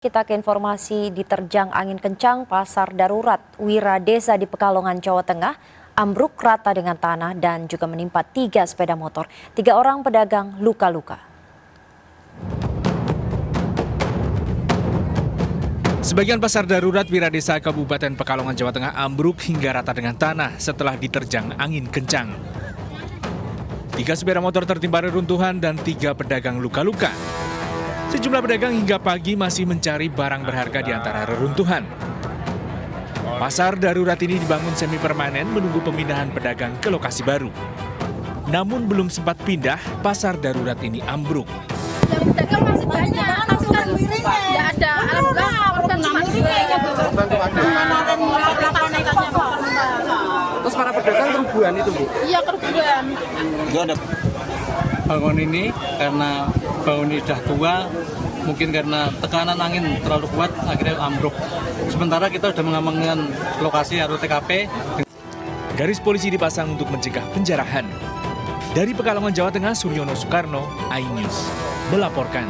Kita ke informasi diterjang angin kencang pasar darurat Wira Desa di Pekalongan, Jawa Tengah ambruk rata dengan tanah dan juga menimpa 3 sepeda motor. 3 orang pedagang luka-luka. Sebagian pasar darurat Wira Desa Kabupaten Pekalongan, Jawa Tengah ambruk hingga rata dengan tanah setelah diterjang angin kencang. 3 sepeda motor tertimpa reruntuhan dan 3 pedagang luka-luka. Sejumlah pedagang hingga pagi masih mencari barang berharga di antara reruntuhan. Pasar darurat ini dibangun semi permanen menunggu pemindahan pedagang ke lokasi baru. Namun belum sempat pindah, pasar darurat ini ambruk. Yang pedagang masih banyak, masih kan nggak ada, alhamdulillah korban cuma 2. Terus para pedagang kerubuhan itu, Bu? Iya, kerugian. Bangun ini karena bangun ini sudah tua, mungkin karena tekanan angin terlalu kuat akhirnya ambruk. Sementara kita sudah mengamankan lokasi atau TKP. Garis polisi dipasang untuk mencegah penjarahan. Dari Pekalongan, Jawa Tengah, Suryono Soekarno, iNews melaporkan.